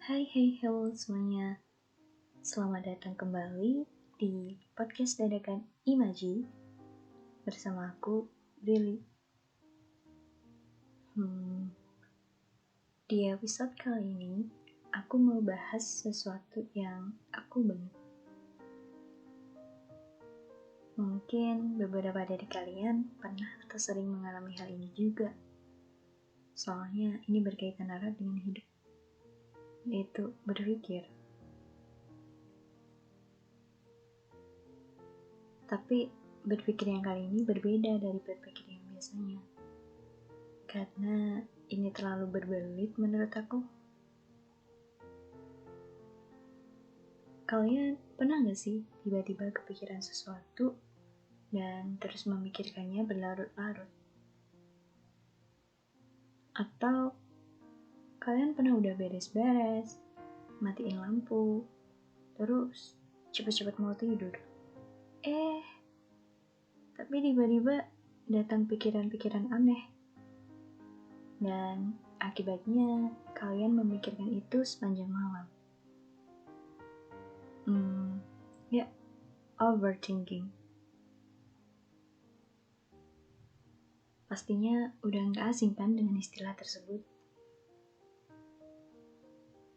Halo semuanya. Selamat datang kembali di podcast dadakan Imaji bersama aku, Lily. Di episode kali ini, aku mau bahas sesuatu yang aku banget. Mungkin beberapa dari kalian pernah atau sering mengalami hal ini juga. Soalnya ini berkaitan erat dengan hidup, yaitu berpikir. Tapi berpikir yang kali ini berbeda dari berpikir yang biasanya. Karena ini terlalu berbelit menurut aku. Kalian pernah gak sih tiba-tiba kepikiran sesuatu dan terus memikirkannya berlarut-larut? Atau kalian pernah udah beres-beres, matiin lampu, terus cepet-cepet mau tidur? Tapi tiba-tiba datang pikiran-pikiran aneh. Dan akibatnya kalian memikirkan itu sepanjang malam. Overthinking. Pastinya udah gak asing kan dengan istilah tersebut.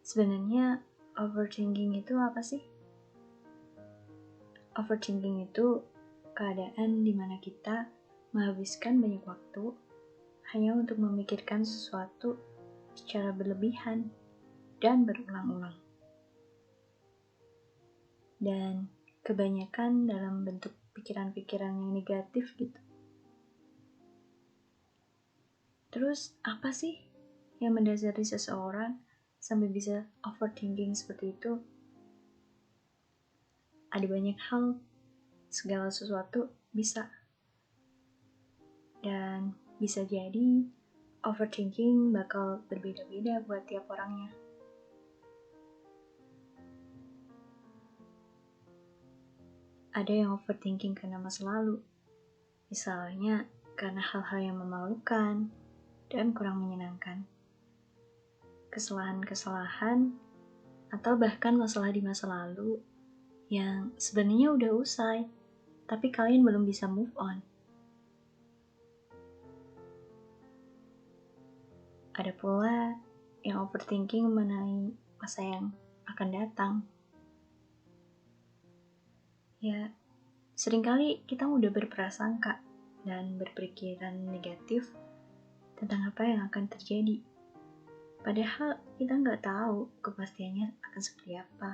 Sebenarnya overthinking itu apa sih? Overthinking itu keadaan di mana kita menghabiskan banyak waktu hanya untuk memikirkan sesuatu secara berlebihan dan berulang-ulang. Dan kebanyakan dalam bentuk pikiran-pikiran yang negatif gitu. Terus apa sih yang mendasari seseorang sampai bisa overthinking seperti itu? Ada banyak hal, segala sesuatu bisa. Dan bisa jadi overthinking bakal berbeda-beda buat tiap orangnya. Ada yang overthinking karena masa lalu, misalnya karena hal-hal yang memalukan dan kurang menyenangkan. Kesalahan-kesalahan atau bahkan masalah di masa lalu yang sebenarnya udah usai, tapi kalian belum bisa move on. Ada pula yang overthinking mengenai masa yang akan datang. Ya, seringkali kita udah berprasangka dan berpikiran negatif tentang apa yang akan terjadi. Padahal kita nggak tahu kepastiannya akan seperti apa.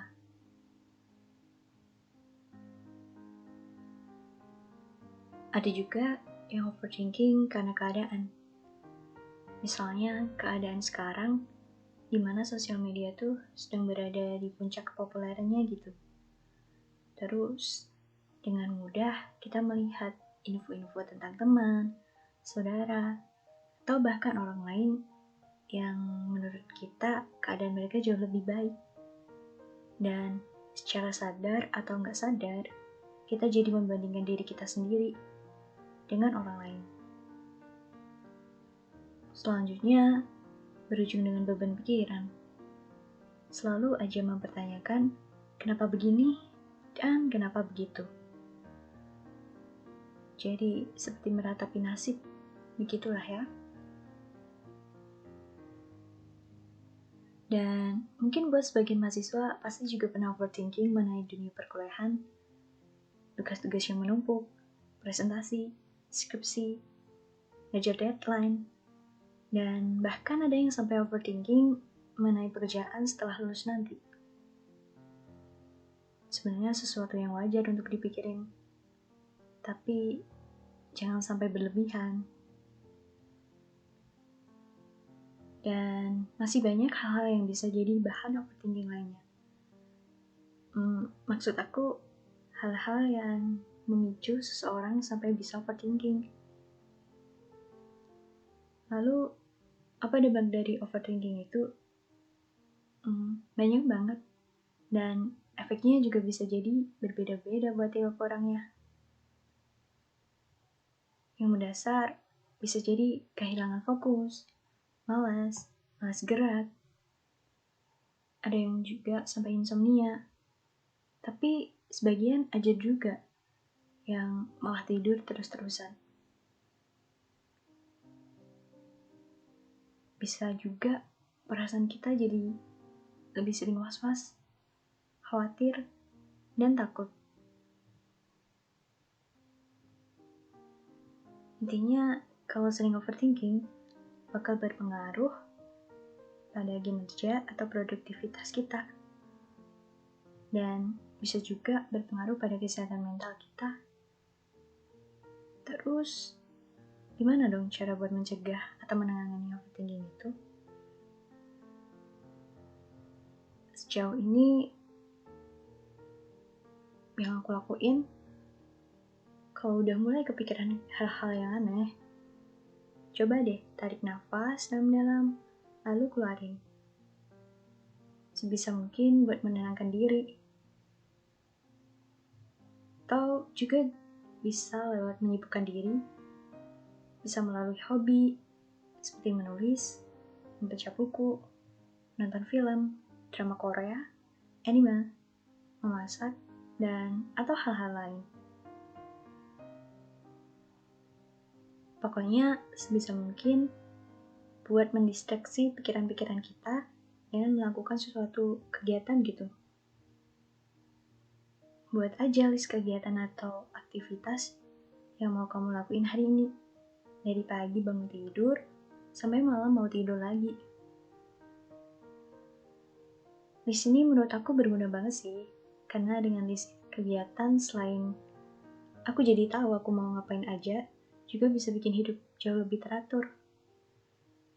Ada juga yang overthinking karena keadaan. Misalnya keadaan sekarang di mana sosial media tuh sedang berada di puncak kepopulerannya gitu. Terus dengan mudah kita melihat info-info tentang teman, saudara, atau bahkan orang lain yang menurut kita keadaan mereka jauh lebih baik. Dan secara sadar atau nggak sadar, kita jadi membandingkan diri kita sendiri dengan orang lain. Selanjutnya, berujung dengan beban pikiran. Selalu aja mempertanyakan, kenapa begini dan kenapa begitu. Jadi, seperti meratapi nasib, begitulah ya. Dan mungkin buat sebagian mahasiswa pasti juga pernah overthinking mengenai dunia perkuliahan, tugas-tugas yang menumpuk, presentasi, skripsi, ngejar deadline, dan bahkan ada yang sampai overthinking mengenai pekerjaan setelah lulus nanti. Sebenarnya sesuatu yang wajar untuk dipikirin, tapi jangan sampai berlebihan. Dan masih banyak hal-hal yang bisa jadi bahan overthinking lainnya. Maksud aku, hal-hal yang memicu seseorang sampai bisa overthinking. Lalu, apa dampak dari overthinking itu? Banyak banget. Dan efeknya juga bisa jadi berbeda-beda buat tiap orangnya. Yang mendasar bisa jadi kehilangan fokus, malas gerak, ada yang juga sampai insomnia. Tapi sebagian aja juga yang malah tidur terus-terusan. Bisa juga perasaan kita jadi lebih sering was-was, khawatir, dan takut. Intinya, kalau sering overthinking, bakal berpengaruh pada kinerja atau produktivitas kita. Dan bisa juga berpengaruh pada kesehatan mental kita. Terus, gimana dong cara buat mencegah atau menangani overthinking itu? Sejauh ini, yang aku lakuin, kalau udah mulai kepikiran hal-hal yang aneh, coba deh tarik nafas dalam-dalam, lalu keluarin. Sebisa mungkin buat menenangkan diri. Atau juga bisa lewat menyibukkan diri, bisa melalui hobi, seperti menulis, membaca buku, nonton film, drama Korea, anime, memasak, dan atau hal-hal lain. Pokoknya sebisa mungkin buat mendistraksi pikiran-pikiran kita dengan melakukan sesuatu kegiatan gitu. Buat aja list kegiatan atau aktivitas yang mau kamu lakuin hari ini. Dari pagi bangun tidur, sampai malam mau tidur lagi. List ini menurut aku berguna banget sih, karena dengan list kegiatan selain aku jadi tahu aku mau ngapain aja, juga bisa bikin hidup jauh lebih teratur.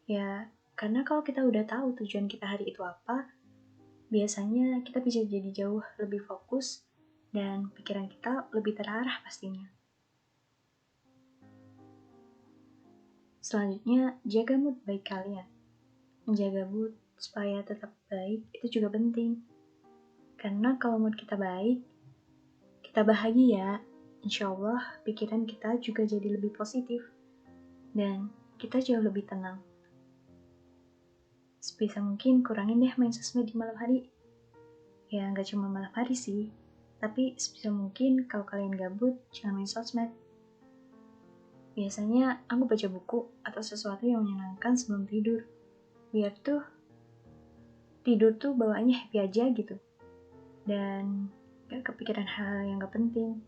Ya, karena kalau kita udah tahu tujuan kita hari itu apa, biasanya kita bisa jadi jauh lebih fokus dan pikiran kita lebih terarah pastinya. Selanjutnya, jaga mood baik kalian. Menjaga mood supaya tetap baik itu juga penting. Karena kalau mood kita baik, kita bahagia, insya Allah pikiran kita juga jadi lebih positif. Dan kita jauh lebih tenang. Sebisa mungkin kurangin deh main sosmed di malam hari. Ya nggak cuma malam hari sih, tapi sebisa mungkin kalau kalian gabut, jangan main sosmed. Biasanya aku baca buku atau sesuatu yang menyenangkan sebelum tidur. Biar tuh tidur tuh bawaannya happy aja gitu. Dan gak kepikiran hal yang gak penting.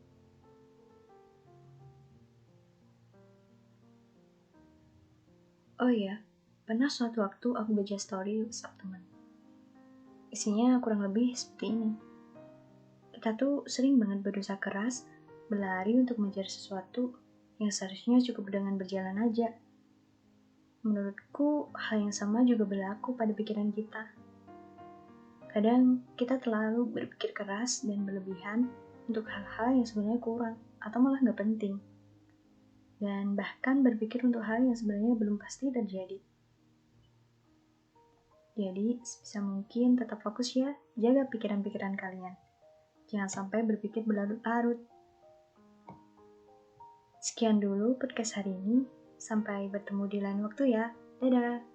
Oh iya, pernah suatu waktu aku baca story WhatsApp teman. Isinya kurang lebih seperti ini. Kita tuh sering banget berusaha keras, berlari untuk mengejar sesuatu yang seharusnya cukup dengan berjalan aja. Menurutku, hal yang sama juga berlaku pada pikiran kita. Kadang kita terlalu berpikir keras dan berlebihan untuk hal-hal yang sebenarnya kurang atau malah gak penting. Dan bahkan berpikir untuk hal yang sebenarnya belum pasti terjadi. Jadi, sebisa mungkin tetap fokus ya, jaga pikiran-pikiran kalian. Jangan sampai berpikir berlarut-larut. Sekian dulu podcast hari ini, sampai bertemu di lain waktu ya. Dadah!